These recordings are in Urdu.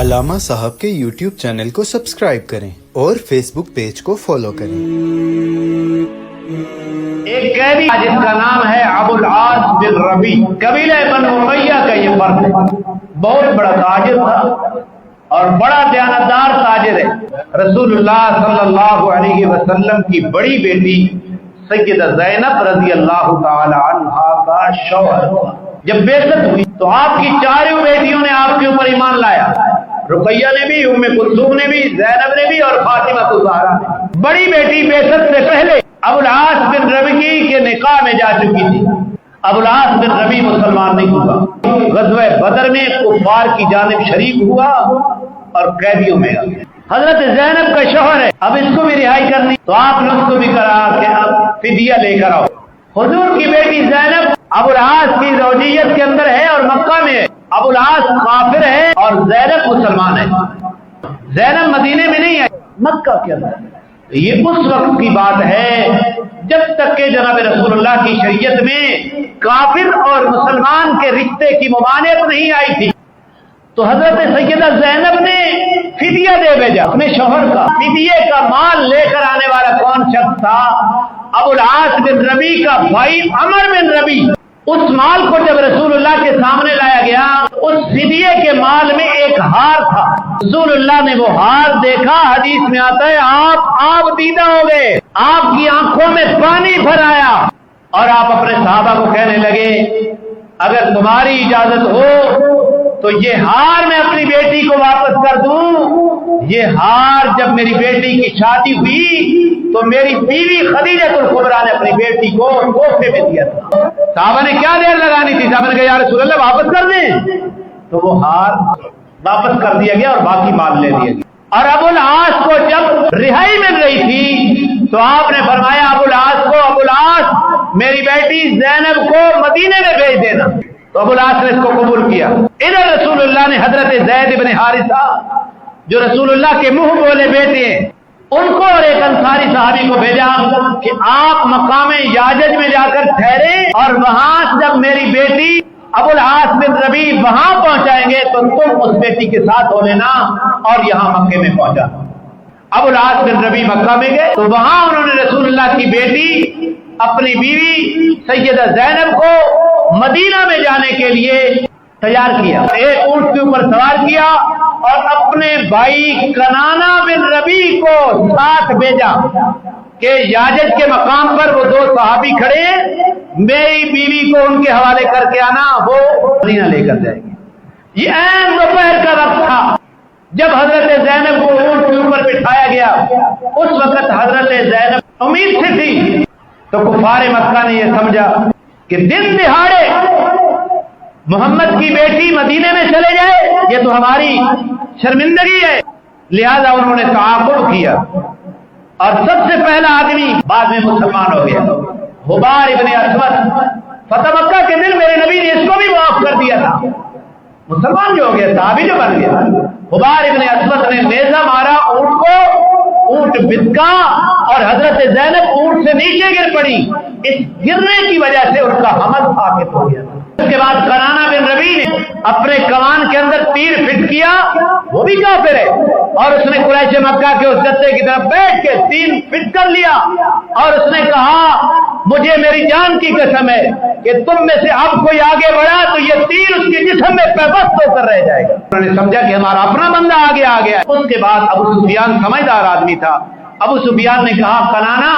علامہ صاحب کے YouTube چینل کو سبسکرائب کریں اور Facebook پیج کو فالو کریں۔ ایک قیدی جس کا نام ہے ابو العاص بن ربی، قبیلہ بنو امیہ کا یہ فرد ہے، بہت بڑا تاجر تھا اور بڑا دیانتدار تاجر ہے۔ رسول اللہ صلی اللہ علیہ وسلم کی بڑی بیٹی سیدہ زینب رضی اللہ تعالی عنہا کا شوہر جب بعثت ہوئی تو آپ کی چاروں بیٹیوں نے آپ کے اوپر ایمان لایا، رقیہ نے بھی، ام کلثوم نے بھی، زینب نے بھی اور فاطمہ الزہرا نے۔ بڑی بیٹی بعثت سے پہلے ابو العاص بن ربی کے نکاح میں جا چکی تھی۔ ابو العاص بن ربی مسلمان نہیں ہوا، غزوہ بدر میں کفار کی جانب شریک ہوا اور قیدیوں میں آ گیا۔ حضرت زینب کا شوہر ہے، اب اس کو بھی رہائی کرنی، تو آپ نے اس کو بھی کہا کہ اب فدیہ لے کر آؤ۔ حضور کی بیٹی زینب ابو العاص کی زوجیت کے اندر ہے اور مکہ میں ہے۔ ابو العاص کافر ہے اور زینب مسلمان ہے۔ زینب مدینے میں نہیں ہے، مکہ کے اندر۔ یہ اس وقت کی بات ہے جب تک کہ جناب رسول اللہ کی شریعت میں کافر اور مسلمان کے رشتے کی ممانعت نہیں آئی تھی، تو حضرت سیدہ زینب نے فدیہ دے بھیجا اپنے شوہر کا۔ فدیے کا مال لے کر آنے والا کون شخص تھا؟ ابو العاص بن ربی کا بھائی عمر بن ربی۔ اس مال کو جب رسول اللہ کے سامنے لایا گیا، اس فدیے کے مال میں ایک ہار تھا۔ رسول اللہ نے وہ ہار دیکھا، حدیث میں آتا ہے آپ دیدہ ہو گئے، آپ کی آنکھوں میں پانی بھر آیا اور آپ اپنے صحابہ کو کہنے لگے اگر تمہاری اجازت ہو تو یہ ہار میں اپنی بیٹی کو واپس کر دوں۔ یہ ہار جب میری بیٹی کی شادی ہوئی تو میری بیوی خدیجہ الکبریٰ نے اپنی بیٹی کو تحفے میں دیا تھا۔ صحابہ نے کیا دیر لگانی تھی، صحابہ نے کہا یا رسول اللہ واپس کر دیں، تو وہ ہار واپس کر دیا گیا اور باقی مال لے لیا گیا۔ اور ابو العاص کو جب رہائی مل رہی تھی تو آپ نے فرمایا ابو العاص میری بیٹی زینب کو مدینے میں بھیج دینا، تو ابو العاص نے اس کو قبول کیا۔ ادھر رسول اللہ نے حضرت زید بن حارثہ جو رسول اللہ کے منہ بولے بیٹے ہیں، ان کو اور ایک انصاری صحابی کو بھیجا کہ آپ مقام یاجج میں جا کر ٹھہرے اور وہاں جب میری بیٹی ابو العاص بن ربی وہاں پہنچائیں گے تو تم اس بیٹی کے ساتھ ہو لینا اور یہاں مکے میں پہنچا۔ ابو العاص بن ربی مکہ میں گئے تو وہاں انہوں نے رسول اللہ کی بیٹی اپنی بیوی سیدہ زینب کو مدینہ میں جانے کے لیے تیار کیا، ایک اونٹ کے اوپر سوار کیا اور اپنے بھائی کنانہ بن ربی کو ساتھ بھیجا کہ یاجج کے مقام پر وہ دو صحابی کھڑے، میری بیوی کو ان کے حوالے کر کے آنا، وہ مدینہ لے کر جائے گی۔ یہ عین دوپہر کا وقت تھا جب حضرت زینب کو اونٹ کے اوپر بٹھایا گیا۔ اس وقت حضرت زینب امید سے تھی، تو کفار مکہ نے یہ سمجھا کہ دن دہاڑے محمد کی بیٹی مدینے میں چلے جائے، یہ تو ہماری شرمندگی ہے، لہذا انہوں نے تعاقب کیا اور سب سے پہلا آدمی بعد میں مسلمان ہو گیا حبار ابن اسود۔ فتح مکہ کے دن میرے نبی نے اس کو بھی معاف کر دیا تھا، مسلمان جو ہو گیا، صحابی جو بن گیا۔ حبار ابن اسود نے نیزہ مارا اونٹ کو، اونٹ بتکا اور حضرت زینب اونٹ سے نیچے گر پڑی۔ اس گرنے کی وجہ سے ان کا حمل ثابت ہو گیا۔ اس کے بعد کنانہ بن ربی نے اپنے کمان کے اندر تیر فٹ کیا، وہ بھی کافر ہے، اور اس نے قریش مکہ کے اس جتھے کی طرف بیٹھ کے تیر فٹ کر لیا اور اس نے کہا مجھے میری جان کی قسم ہے کہ تم میں سے اب کوئی آگے بڑھا تو یہ تیر اس کے جسم میں پیوست ہو کر رہ جائے گا۔ انہوں نے سمجھا کہ ہمارا اپنا بندہ آگے آ گیا۔ اس کے بعد ابو سفیان سمجھدار آدمی تھا، ابو سفیان نے کہا کنانہ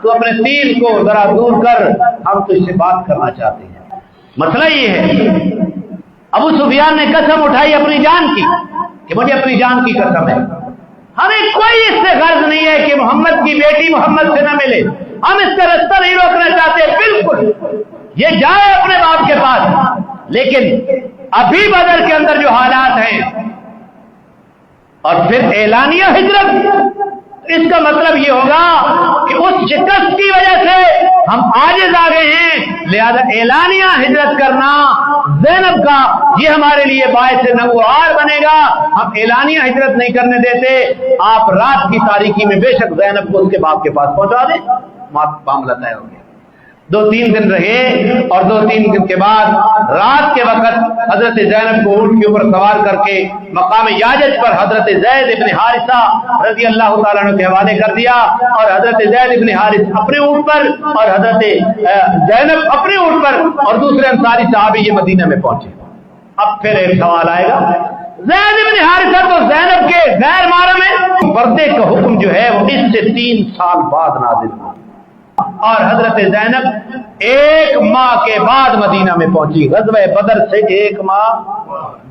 تو اپنے تیر کو ذرا دور کر، ہم تو اس سے بات کرنا چاہتے ہیں۔ مسئلہ یہ ہے ابو سفیان نے قسم اٹھائی اپنی جان کی کہ مجھے اپنی جان کی قسم ہے، ہمیں کوئی اس سے غرض نہیں ہے کہ محمد کی بیٹی محمد سے نہ ملے، ہم اس کا رستہ نہیں روکنا چاہتے، بالکل یہ جائے اپنے باپ کے پاس، لیکن ابھی بدر کے اندر جو حالات ہیں اور پھر اعلانیہ ہجرت، اس کا مطلب یہ ہوگا کہ اس شکست کی وجہ سے ہم عاجز آ گئے ہیں، لہذا اعلانیہ ہجرت کرنا زینب کا یہ ہمارے لیے باعث نگوار بنے گا، ہم اعلانیہ ہجرت نہیں کرنے دیتے، آپ رات کی تاریکی میں بے شک زینب کو اس کے باپ کے پاس پہنچا دیں، معاملہ طے ہو گیا۔ 2-3 دن رہے اور 2-3 دن کے بعد رات کے وقت حضرت زینب کو اونٹ کے اوپر سوار کر کے مقام یاجج پر حضرت زید ابن حارثہ رضی اللہ تعالیٰ عنہ کے حوالے کر دیا، اور حضرت زید ابن حارث اپنے اونٹ پر اور حضرت زینب اپنے اونٹ پر اور دوسرے انصاری صحابی یہ مدینہ میں پہنچے۔ اب پھر ایک سوال آئے گا، زید ابن حارثہ تو زینب کے غیر محرم ہے، پردے کا حکم جو ہے وہ اس سے 3 سال بعد نازل ہوا، اور حضرت زینب 1 ماہ کے بعد مدینہ میں پہنچی، غزوہ بدر سے 1 ماہ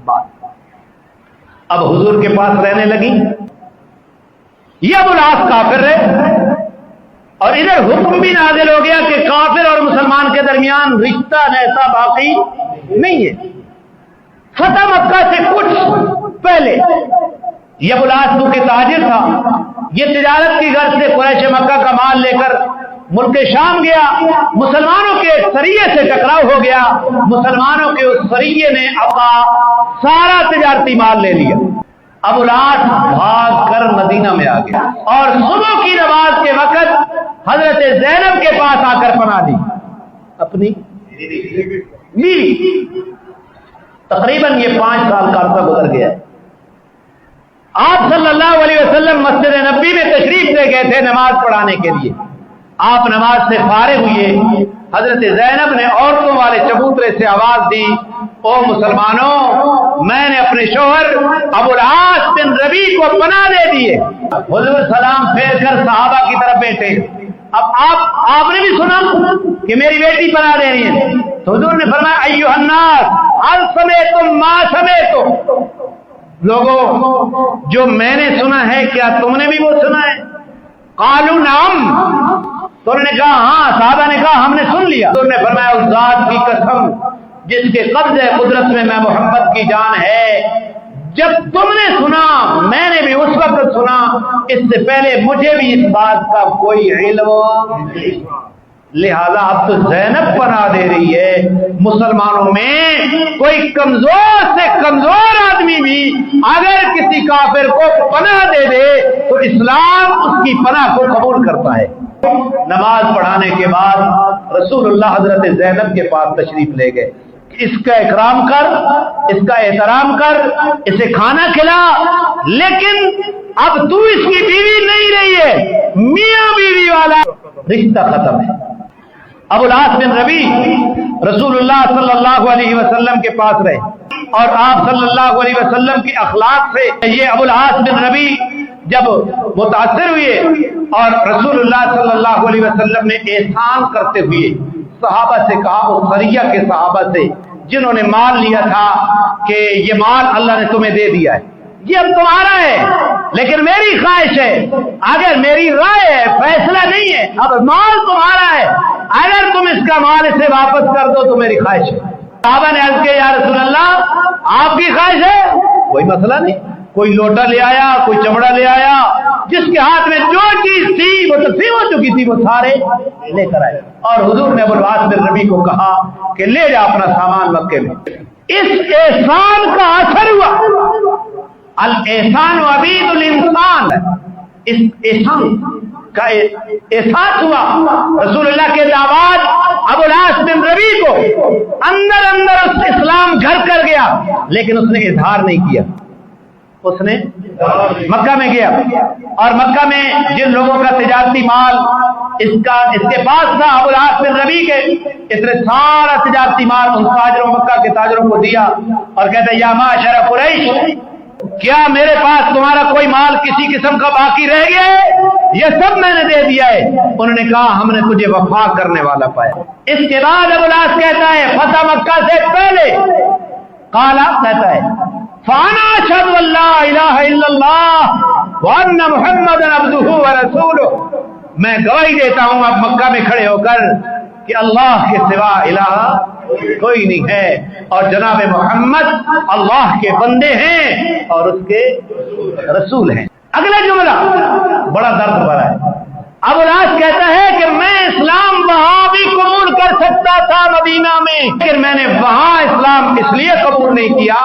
بعد۔ اب حضور کے پاس رہنے لگی، یہ ابو العاص کافر رہے، اور ادھر حکم بھی نازل ہو گیا کہ کافر اور مسلمان کے درمیان رشتہ ایسا باقی نہیں ہے۔ فتح مکہ سے کچھ پہلے یہ ابو العاص کے تاجر تھا، یہ تجارت کی غرض سے قریش مکہ کا مال لے کر ملک شام گیا، مسلمانوں کے سریے سے ٹکراؤ ہو گیا، مسلمانوں کے اس سریے نے اپنا سارا تجارتی مال لے لیا۔ ابو العاص بھاگ کر مدینہ میں آ گیا اور صبح کی نماز کے وقت حضرت زینب کے پاس آ کر پناہ دی، اپنی بیوی۔ تقریباً یہ 5 سال کا عرصہ گزر گیا ہے۔ آپ صلی اللہ علیہ وسلم مسجد نبوی میں تشریف لے گئے تھے نماز پڑھانے کے لیے، آپ نماز سے فارغ ہوئے، حضرت زینب نے عورتوں والے چبوترے سے آواز دی، او مسلمانوں، میں نے اپنے شوہر ابو العاص بن ربیع کو پناہ دے دیے۔ حضور سلام پھیر کر صحابہ کی طرف بیٹھے، اب آپ نے بھی سنا کہ میری بیٹی پناہ دے رہی ہے، تو حضور نے فرمایا ایھا الناس هل سمعتم ما سمعتم، لوگوں جو میں نے سنا ہے کیا تم نے بھی وہ سنا ہے؟ قالوا نعم، تو انہوں نے کہا ہاں، صحابہ نے کہا ہم نے سن لیا۔ تو انہوں نے فرمایا اس ذات کی قسم جس کے قبضہ قدرت میں محمد کی جان ہے، جب تم نے سنا میں نے بھی اس وقت سنا، اس سے پہلے مجھے بھی اس بات کا کوئی علم نہیں، لہذا اب تو زینب پناہ دے رہی ہے، مسلمانوں میں کوئی کمزور سے کمزور آدمی بھی اگر کسی کافر کو پناہ دے دے تو اسلام اس کی پناہ کو قبول کرتا ہے۔ نماز پڑھانے کے بعد رسول اللہ حضرت زینب کے پاس تشریف لے گئے، اس کا اکرام کر، اس کا احترام کر، اسے کھانا کھلا، لیکن اب تو اس کی بیوی نہیں رہی ہے، میاں بیوی والا رشتہ ختم ہے۔ ابو العاص بن ربیع رسول اللہ صلی اللہ علیہ وسلم کے پاس رہے، اور آپ صلی اللہ علیہ وسلم کی اخلاق سے یہ ابو العاص بن ربیع جب متاثر ہوئے، اور رسول اللہ صلی اللہ علیہ وسلم نے احسان کرتے ہوئے صحابہ سے کہا، اس سریہ کے صحابہ سے جنہوں نے مال لیا تھا کہ یہ مال اللہ نے تمہیں دے دیا ہے، یہ اب تمہارا ہے، لیکن میری خواہش ہے، اگر میری رائے ہے، فیصلہ نہیں ہے، اب مال تمہارا ہے، اگر تم اس کا مال اسے واپس کر دو تو میری خواہش ہے۔ صحابہ نے عرض کیا یا رسول اللہ آپ کی خواہش ہے، کوئی مسئلہ نہیں، کوئی لوٹا لے آیا، کوئی چمڑا لے آیا، جس کے ہاتھ میں جو چیز تھی وہ تقسیم ہو چکی تھی وہ سارے لے کر آئے، اور حضور نے ابو العاص بن ربیع کو کہا کہ لے جا اپنا سامان مکے میں۔ اس احسان کا اثر ہوا، الاحسان عبید الانسان، اس احسان کا احساس ہوا۔ رسول اللہ کے دعوات ابو العاص بن ربیع کو اندر اس اسلام گھر کر گیا، لیکن اس نے اظہار نہیں کیا، اس نے مکہ میں گیا، اور مکہ میں جن لوگوں کا تجارتی مال اس کے پاس تھا ابو العاص بن ربیع کے، اس نے سارا تجارتی مال ان تاجروں مکہ کے تاجروں کو دیا، اور کہتا ہے یا معاشر قریش، کیا میرے پاس تمہارا کوئی مال کسی قسم کا باقی رہ گیا ہے؟ یہ سب میں نے دے دیا ہے۔ انہوں نے کہا ہم نے تجھے وفا کرنے والا پایا۔ اس کے بعد ابو العاص کہتا ہے فتح مکہ سے پہلے قال کہتا ہے فانا اشهد ان لا الہ الا اللہ وان محمدا عبدہ ورسولہ، میں گواہی دیتا ہوں اب مکہ میں کھڑے ہو کر کہ اللہ کے سوا الہ کوئی نہیں ہے، اور جناب محمد اللہ کے بندے ہیں اور اس کے رسول ہیں۔ اگلا جملہ بڑا درد بھرا ہے۔ ابو العاص کہتا ہے کہ میں اسلام وہاں بھی قبول کر سکتا تھا مدینہ میں، لیکن میں نے وہاں اسلام اس لیے قبول نہیں کیا